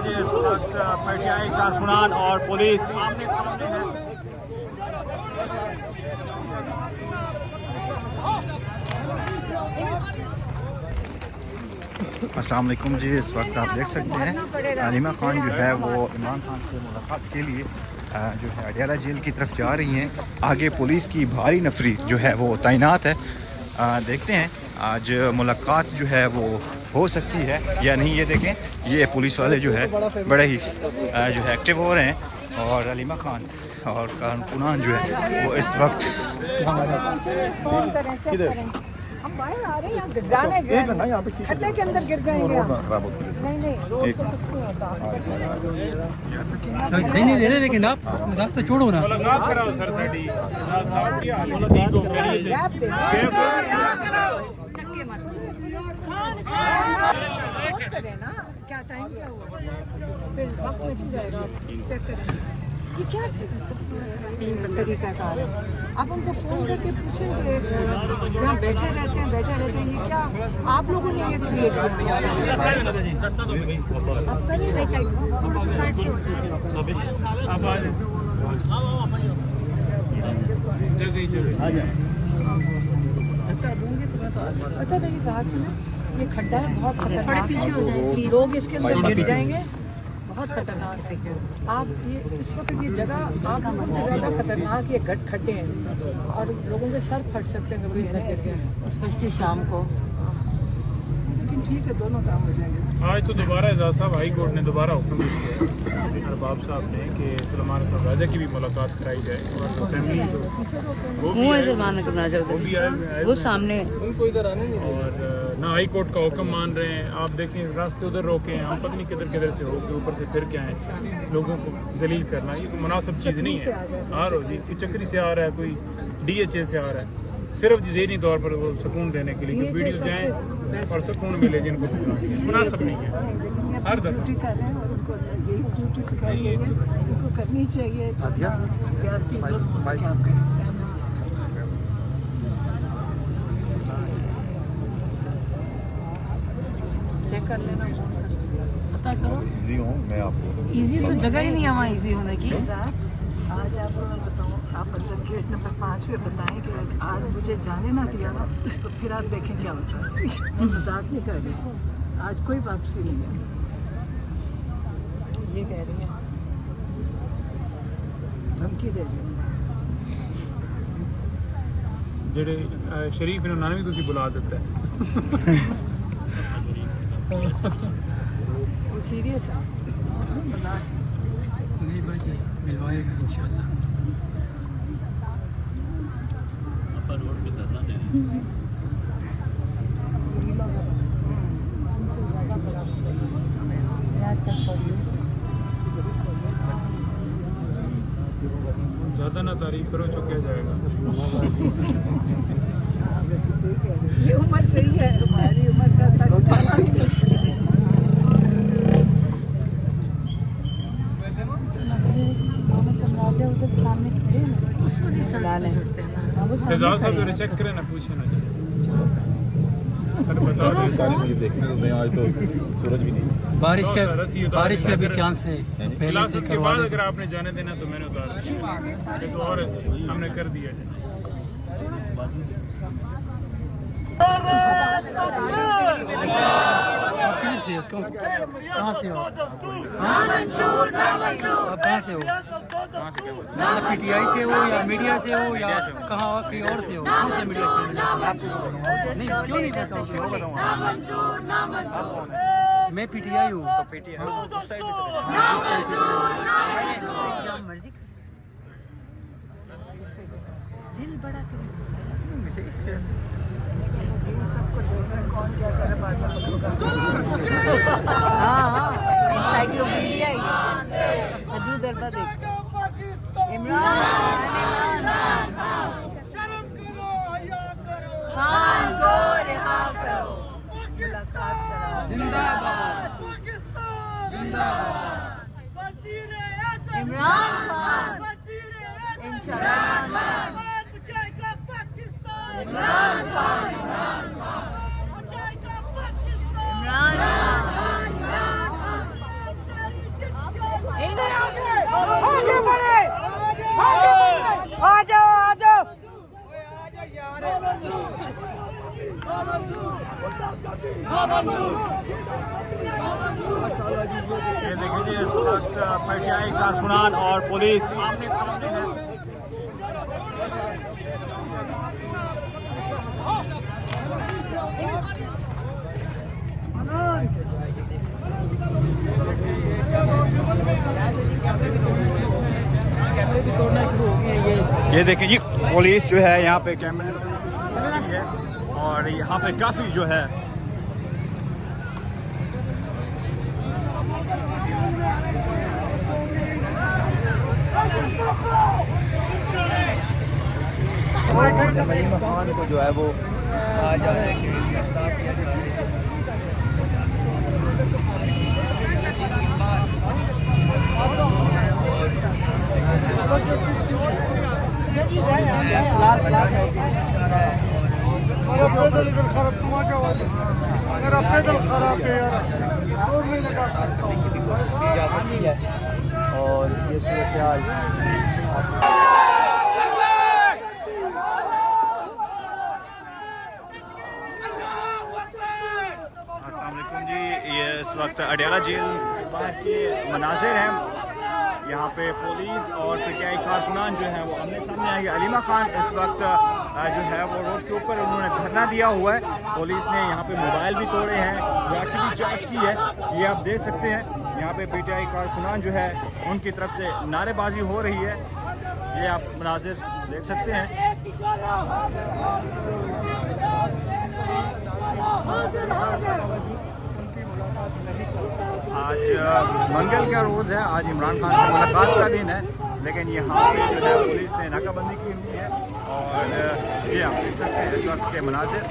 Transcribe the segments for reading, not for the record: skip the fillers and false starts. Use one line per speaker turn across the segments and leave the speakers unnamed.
कि इस वक्त पीटीआई कारकुनान और पुलिस आमने सामने है। अस्सलाम वालेकुम जी, इस वक्त आप देख सकते हैं हलीमा खान जो है वो इमरान खान से मुलाकात के लिए जो है अडियाला जेल की तरफ जा रही हैं। आगे पुलिस की भारी नफरी जो है वो तैनात है। देखते हैं आज मुलाकात जो है वो हो सकती है या नहीं। ये देखें, ये पुलिस वाले जो है बड़े ही जो है एक्टिव हो रहे हैं और हलीमा खान और कारकुनान जो है वो इस वक्त
हम बाहर आ रहे हैं, यहाँ जाना है, खड्डे के अंदर गिर जाएंगे। नहीं रोड से कुछ नहीं होता।
नहीं दे रहे, लेकिन आप रास्ता छोड़ो ना।
मुलाकात कराओ सर साडी
ना, क्या टाइम क्या हुआ, फिर वक्त में जाएगा, चेक करें ये क्या तरीका कार है। आप उनको फ़ोन करके पूछेंगे, यहाँ बैठे रहते हैं, ये क्या आप लोगों ने ये क्रिएट धक्का दूंगी तो मैं तो पता नहीं कहा सुना, ये खड्डा है बहुत खतरनाक, पीछे हो जाए लोग इसके अंदर गिर जाएंगे, बहुत खतरनाक है। आप ये इस वक्त ये जगह आप लोगों से ज़्यादा खतरनाक ये खड्डे हैं और लोगों के सर फट सकते हैं कभी धक्के से, स्पेशली शाम को। लेकिन ठीक है, दोनों काम हो जाएंगे।
आज तो दोबारा एजाज साहब हाई कोर्ट ने दोबारा हुक्म दिया है अरबाब साहब ने कि सलमान खान राजा की भी मुलाकात कराई जाए और फैमिली
वो सामने
और ना हाई कोर्ट का हुक्म मान रहे हैं। आप देखें रास्ते उधर रोके हैं, हम पता नहीं किधर किधर से होके ऊपर से फिर के आए। लोगों को जलील करना ये कोई मुनासिब चीज़ नहीं है। आ रहा है जी, चक्री से आ रहा है, कोई DHA से आ रहा है, सिर्फ ज़हनी तौर पर वो सुकून देने के लिए वीडियो जाएँ और सुकून मिले जिनको मुनासिब नहीं है। हर
ड्यूटी कर रहे हैं और उनको यही ड्यूटी सिखाई गई है, उनको करनी चाहिए।
चेक कर लेना, पता करो।
इजी हूँ मैं आपको,
इजी तो जगह ही नहीं है वहाँ इजी होने की।
आज आपको मैं बताऊँ, आप मतलब गेट नंबर 5 पे बताएं कि आज मुझे जाने ना दिया ना तो फिर आप देखें क्या होता है। मैं मजाक नहीं कर रही, आज कोई वापसी नहीं है,
ये कह रही है,
धमकी दे रही है।
ਜਿਹੜੇ ਸ਼ਰੀਫ ਇਹਨਾਂ ਨੂੰ ਵੀ ਤੁਸੀਂ ਬੁਲਾ ਦਿੱਤਾ ਹੈ।
वो सीरियस है।
नहीं भाई, मिलवाएगा इंशाल्लाह।
ज़्यादा ना तारीफ करो, चुका जाएगा।
ये उम्र सही है, तुम्हारी उम्र का
एजाज साहब जरा चेक करें ना, पूछे ना।
मुझे देखने तो दें, आज तो सूरज भी नहीं।
बारिश का भी चांस है, पहले से
के बाद अगर आपने जाने देना तो मैंने उतार दिया, तो और हमने कर दिया जाए।
कहाँ से हो? कहाँ से हो? PTI से हो या मीडिया से हो या कहाँ कहीं और से हो? कौन से मीडिया से? नहीं, क्यों नहीं बताओ? मैं PTI हूँ। तो PTI
मर्जी दिल बड़ा
सबको देख रहे हैं कौन क्या करे, बाद में
इंसाइक्लोपीडिया सदी दरबार देख इमरान
शर्म करो, हया करो,
खान को रिहा करो, मुलाकात करो,
जिंदाबाद,
पाकिस्तान
जिंदाबाद,
वज़ीर-ए-आज़म
इमरान खान,
वज़ीर-ए-आज़म
इंशाअल्लाह,
बचाएगा पाकिस्तान,
इमरान खान,
बचाएगा पाकिस्तान,
इमरान खान,
तेरी
ये देखिए जी, इस वक्त पीटीआई कारकुनान और पुलिस आमने सामने है। ये देखिए जी, पुलिस जो है यहाँ पे कैमरे है और यहाँ पे काफ़ी जो है
खान को जो है वो आ जाने के लिए गिरफ्तार किया गया जा सकती है और ये सूरत
अस्सलाम वालेकुम जी, ये इस वक्त अडियाला जेल बाहर के मनाजिर हैं। यहाँ पे पुलिस और पीटीआई कारकुनान जो है वो आमने सामने आएंगे। अलीमा खान इस वक्त जो है वो रोड के ऊपर उन्होंने धरना दिया हुआ है। पुलिस ने यहाँ पे मोबाइल भी तोड़े हैं, लाठी भी चार्ज की है, ये आप देख सकते हैं। यहाँ पे पीटीआई कारकुनान जो है उनकी तरफ से नारेबाजी हो रही है, ये आप मनाजिर देख सकते हैं। आज मंगल का रोज़ है, आज इमरान खान से मुलाकात का दिन है, लेकिन यहाँ पे जो है पुलिस ने नाकाबंदी की हुई है और ये आप देख सकते हैं इस वक्त के मनाजिर।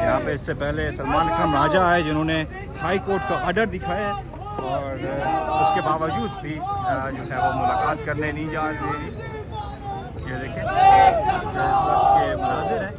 यहाँ पे इससे पहले सलमान अकरम राजा आए जिन्होंने हाई कोर्ट का ऑर्डर दिखाया और उसके बावजूद भी जो है वो मुलाकात करने नहीं जा रही। ये देखें इस वक्त के मनाजिर हैं।